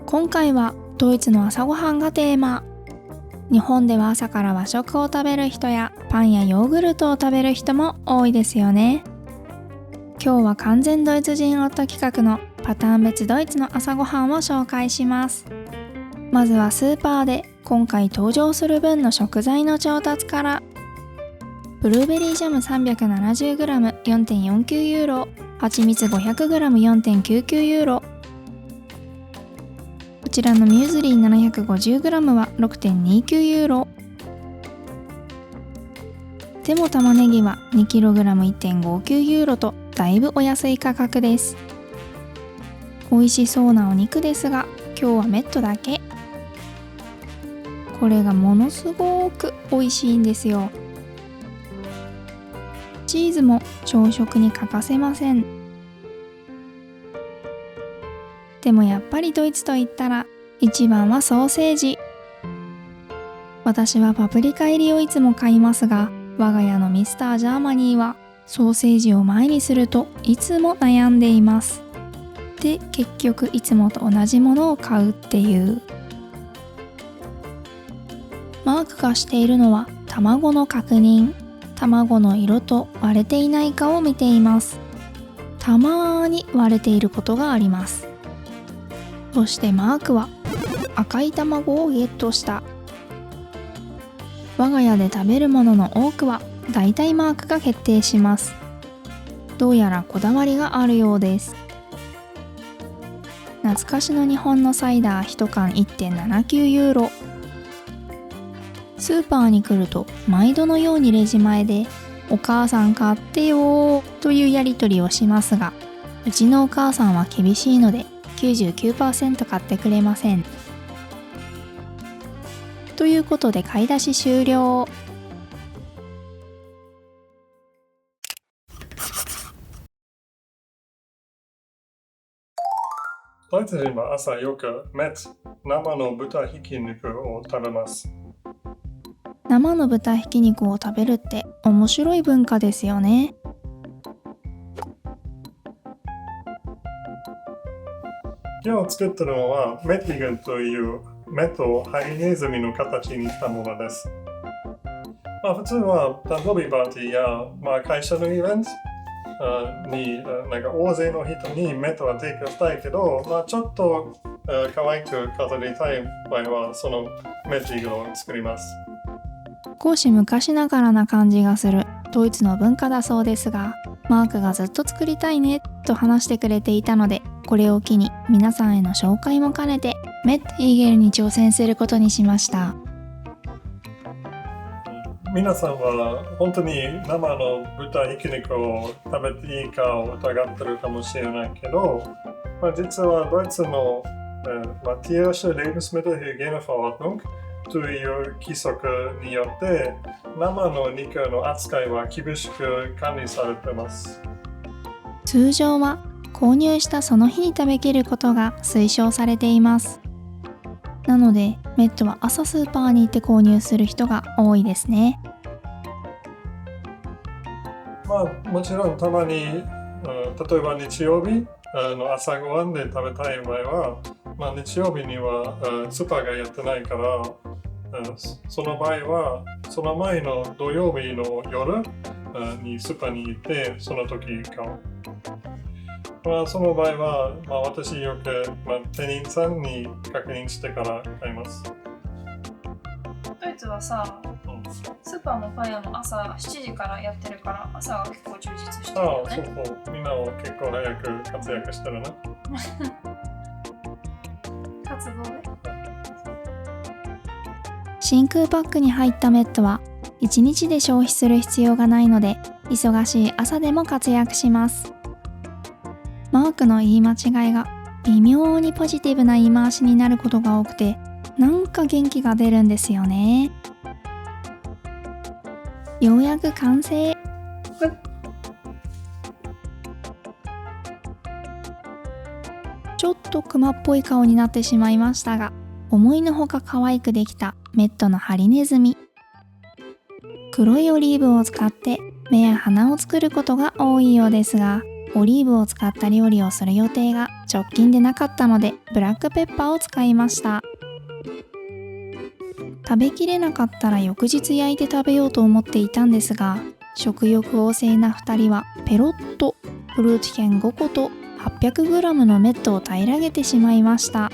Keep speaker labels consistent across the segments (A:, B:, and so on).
A: 今回はドイツの朝ごはんがテーマ。日本では朝から和食を食べる人やパンやヨーグルトを食べる人も多いですよね。今日は完全ドイツ人夫企画のパターン別ドイツの朝ごはんを紹介します。まずはスーパーで今回登場する分の食材の調達から。ブルーベリージャム 370g4.49 ユーロ、蜂蜜 500g4.99 ユーロ、こちらのミューズリー 750g は 6.29 ユーロ。でも玉ねぎは 2kg1.59 ユーロとだいぶお安い価格です。美味しそうなお肉ですが、今日はメットだけ。これがものすごく美味しいんですよ。チーズも朝食に欠かせません。でもやっぱりドイツといったら一番はソーセージ。私はパプリカ入りをいつも買いますが、我が家のミスタージャーマニーはソーセージを前にするといつも悩んでいます。で、結局いつもと同じものを買うっていう。マークがしているのは卵の確認。卵の色と割れていないかを見ています。たまーに割れていることがあります。そしてマークは赤い卵をゲットした。我が家で食べるものの多くはだいたいマークが決定します。どうやらこだわりがあるようです。懐かしの日本のサイダー1缶 1.79 ユーロ。スーパーに来ると毎度のようにレジ前でお母さん買ってよーというやり取りをしますが、うちのお母さんは厳しいので 99% 買ってくれません。ということで買い出し終了。
B: ドイツ人は朝よくメッツ、生の豚ひき肉を食べます。
A: 生の豚ひき肉を食べるって面白い文化ですよね。
B: 今日作ったのはメッティグンという目とハリネズミの形にしたものです。普通は誕生日パーティーや、会社のイベントになんか大勢の人にメットは提供したいけど、ちょっと可愛く飾りたい場合はそのメッティグンを作ります。
A: 少し昔ながらな感じがするドイツの文化だそうですが、マークがずっと作りたいねと話してくれていたので、これを機に皆さんへの紹介も兼ねてメッティゲルに挑戦することにしました。
B: 皆さんは本当に生の豚ひき肉を食べていいかを疑ってるかもしれないけど、実はドイツのTierische Lebensmittelhygieneverordnungという規則によって生の肉の扱いは厳しく管理されています。
A: 通常は購入したその日に食べきることが推奨されています。なのでメットは朝スーパーに行って購入する人が多いですね。
B: もちろんたまに、例えば日曜日の朝ごはんで食べたい場合は、日曜日にはスーパーがやってないから、その場合はその前の土曜日の夜にスーパーに行ってその時買う。その場合は、私よく、店員さんに確認してから買います。
C: ドイツはさ、スーパーもパン屋も朝7時からやってるから朝は結構充実してるよね。
B: そうみんなは結構早く活躍してるな。
C: 活動で。
A: 真空パックに入ったメットは1日で消費する必要がないので、忙しい朝でも活躍します。マークの言い間違いが微妙にポジティブな言い回しになることが多くて、なんか元気が出るんですよね。ようやく完成。ちょっとクマっぽい顔になってしまいましたが、思いのほか可愛くできたメットのハリネズミ。黒いオリーブを使って目や鼻を作ることが多いようですが、オリーブを使った料理をする予定が直近でなかったのでブラックペッパーを使いました。食べきれなかったら翌日焼いて食べようと思っていたんですが、食欲旺盛な2人はペロッとブルーチェン5個と 800g のメットを平らげてしまいました。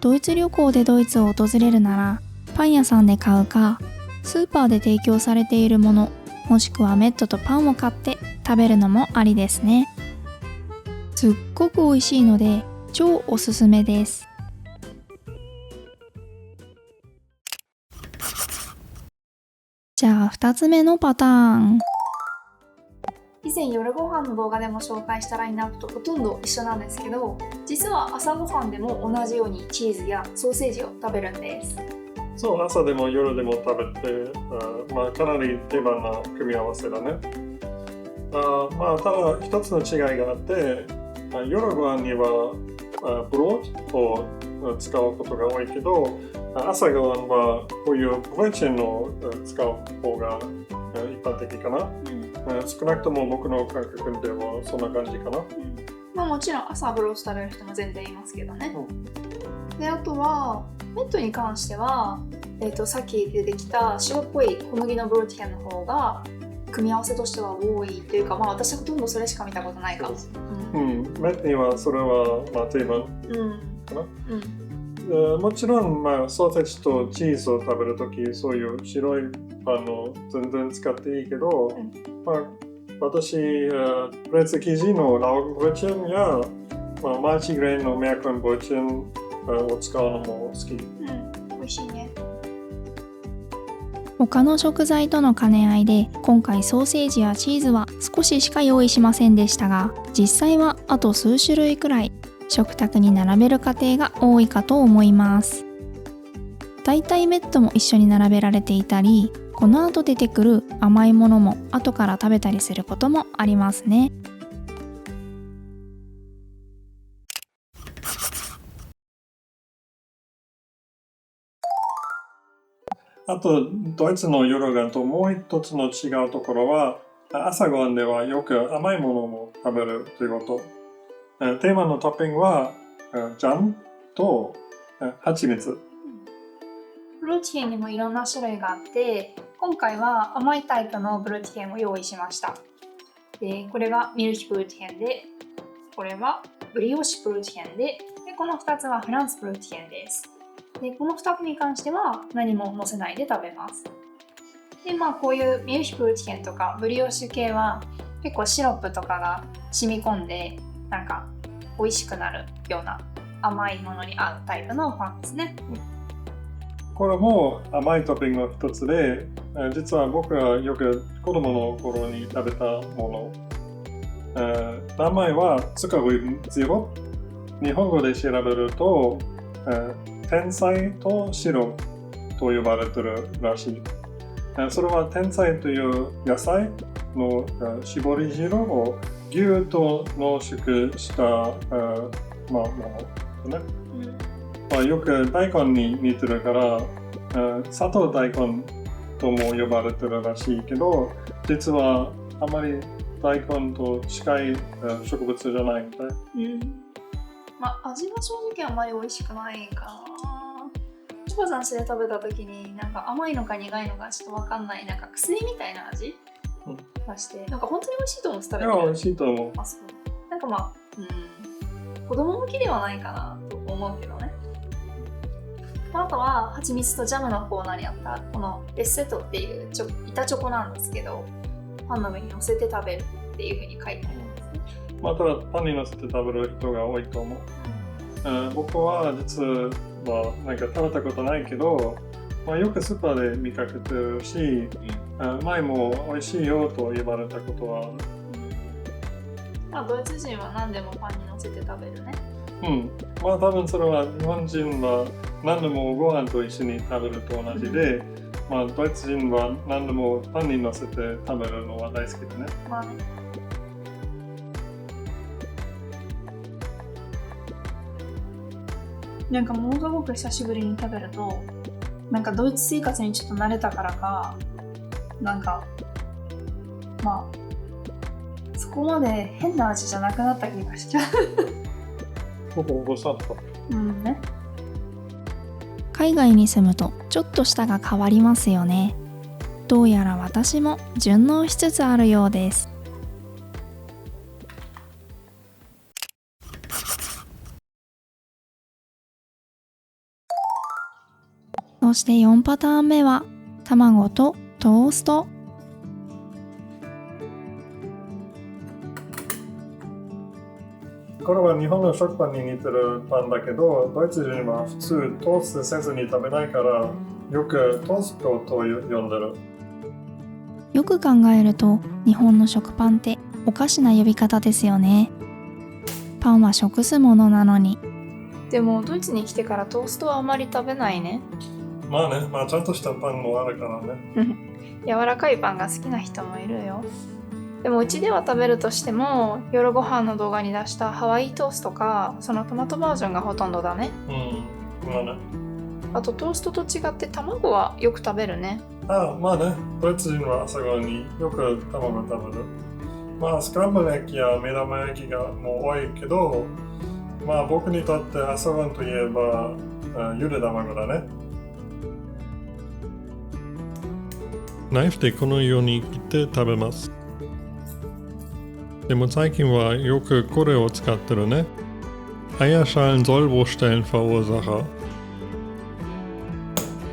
A: ドイツ旅行でドイツを訪れるならパン屋さんで買うか、スーパーで提供されているもの、もしくはメットとパンを買って食べるのもありですね。すっごく美味しいので超おすすめです。じゃあ2つ目のパターン。
C: 以前夜ご飯の動画でも紹介したラインナップとほとんど一緒なんですけど、実は朝ごはんでも同じようにチーズやソーセージを食べるんです。
B: そう、朝でも夜でも食べて、かなり定番な組み合わせだね。ただ一つの違いがあって、夜ご飯にはブロードを使うことが多いけど、朝ごはんはこういうブレチェンを使う方が一般的かな。少なくとも僕の感覚ではそんな感じかな。
C: もちろん朝ブロード食べる人も全然いますけどね。で、あとはメットに関しては、さっき出てきた白っぽい小麦のブローティアンの方が組み合わせとしては多いというか、私はほとんどそれしか見たことないかも。
B: メットにはそれは定番かな。もちろん、ソーセージとチーズを食べるとき、そういう白いパンを全然使っていいけど、私、ブレッツ生地のラウグブレチェンや、マーチグレインのメアクンブレチェンを使うのも好き。
C: 美味しいね。
A: 他の食材との兼ね合いで今回ソーセージやチーズは少ししか用意しませんでしたが、実際はあと数種類くらい食卓に並べる家庭が多いかと思います。だいたいメットも一緒に並べられていたり、この後出てくる甘いものも後から食べたりすることもありますね。
B: あと、ドイツの夜ご飯ともう一つの違うところは、朝ごはんではよく甘いものも食べるということ。定番のトッピングは、ジャムと蜂蜜。
C: ブルーチェンにもいろんな種類があって、今回は甘いタイプのブルーチェンを用意しました。で、これがミルヒブルーチェンで、これはブリオッシュブルーチェンで、この2つはフランスブルーチェンです。で、この2つに関しては何も乗せないで食べます。で、こういうミルヒブルーチェンとかブリオッシュ系は結構シロップとかが染み込んで、なんか美味しくなるような甘いものに合うタイプのパンですね。
B: これも甘いトッピングの一つで、実は僕がよく子供の頃に食べたもの、名前はツカルゼロ。日本語で調べると、天才と白と呼ばれてるらしい。それは天才という野菜の絞り汁を牛と濃縮したものね。よく大根に似てるから、砂糖大根とも呼ばれてるらしいけど、実はあまり大根と近い植物じゃないみたい。
C: 味は正直あまり美味しくないかな。チョコザンスで食べた時になんか甘いのか苦いのかちょっと分かんない、なんか薬みたいな味がして、なんか本当に美味しいと思って食べてる。
B: いや、美味しいと思う。
C: なんか子供向きではないかなと思うけどね。あとは蜂蜜とジャムのコーナーにあったこのレッセットっていう板チョコなんですけど、パンの上に乗せて食べるっていう風に書いてありますね。
B: ただパンに乗せて食べる人が多いと思う。僕は実はなんか食べたことないけど、よくスーパーで見かけてるし、前も美味しいよと言われたことはある。
C: ドイツ人は何でもパンに乗せて食べるね。
B: 多分それは日本人は何でもご飯と一緒に食べると同じで、ドイツ人は何でもパンに乗せて食べるのは大好きでね。
C: なんかものすごく久しぶりに食べると、なんかドイツ生活にちょっと慣れたからか、なんかこまで変な味じゃなくなった気がしちゃう。
B: ほぼさった。
C: うんね。
A: 海外に住むとちょっと舌が変わりますよね。どうやら私も順応しつつあるようです。そして4パターン目は卵とトースト。
B: これは日本の食パンに似てるパンだけど、ドイツ人は普通トーストせずに食べないから、よくトーストと呼んでる。
A: よく考えると日本の食パンっておかしな呼び方ですよね。パンは食すものなのに。
C: でもドイツに来てからトーストはあまり食べないね。
B: まあね、ちゃんとしたパンもあるからね。
C: 柔らかいパンが好きな人もいるよ。でもうちでは食べるとしても、夜ご飯の動画に出したハワイトーストか、そのトマトバージョンがほとんどだね。
B: まあね。
C: あとトーストと違って卵はよく食べるね。
B: まあね、ドイツ人は朝ごはんによく卵食べる。スクランブルエッグや目玉焼きがもう多いけど、僕にとって朝ごはんといえばゆで卵だね。ナイフでこのように切って食べます。でも最近はよくこれを使ってるね。Eierschalen-Sollbruchstellen-Verursacher。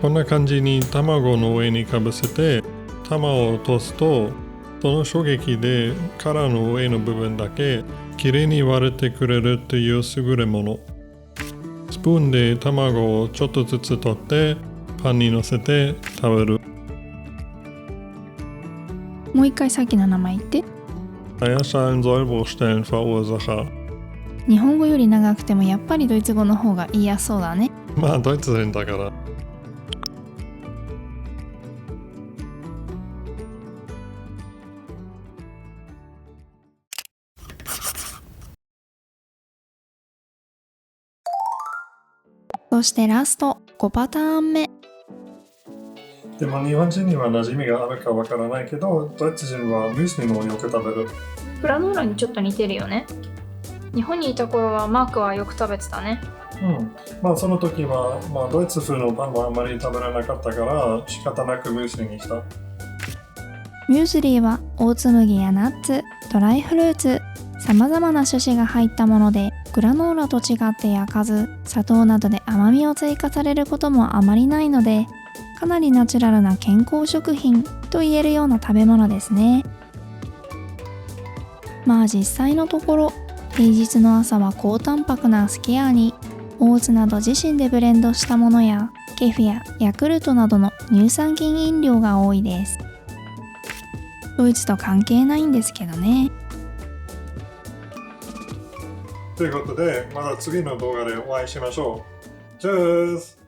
B: こんな感じに卵の上にかぶせて、玉を落とすと、その衝撃で殻の上の部分だけきれいに割れてくれるという優れもの。スプーンで卵をちょっとずつ取ってパンにのせて食べる。
A: もう一回さっきの名前言って。
B: Eierschalen-Sollbruchstellen-Verursacher。
A: 日本語より長くてもやっぱりドイツ語の方が言いやすそうだね。
B: ドイツ人だから。
A: そしてラスト5パターン目。
B: でも日本人には馴染みがあるかわからないけど、ドイツ人はムースリもよく食べる。
C: グラノーラにちょっと似てるよね。日本にいた頃はマークはよく食べてたね。
B: その時は、ドイツ風のパンはあまり食べられなかったから仕方なくムースリにした。
A: ミュースリーはオーツ麦やナッツ、ドライフルーツ、さまざまな種子が入ったもので、グラノーラと違って焼かず、砂糖などで甘みを追加されることもあまりないので、かなりナチュラルな健康食品と言えるような食べ物ですね。実際のところ、平日の朝は高タンパクなスキヤに、オーツなど自身でブレンドしたものや、ケフィやヤクルトなどの乳酸菌飲料が多いです。ドイツと関係ないんですけどね。
B: ということで、また次の動画でお会いしましょう。チュース。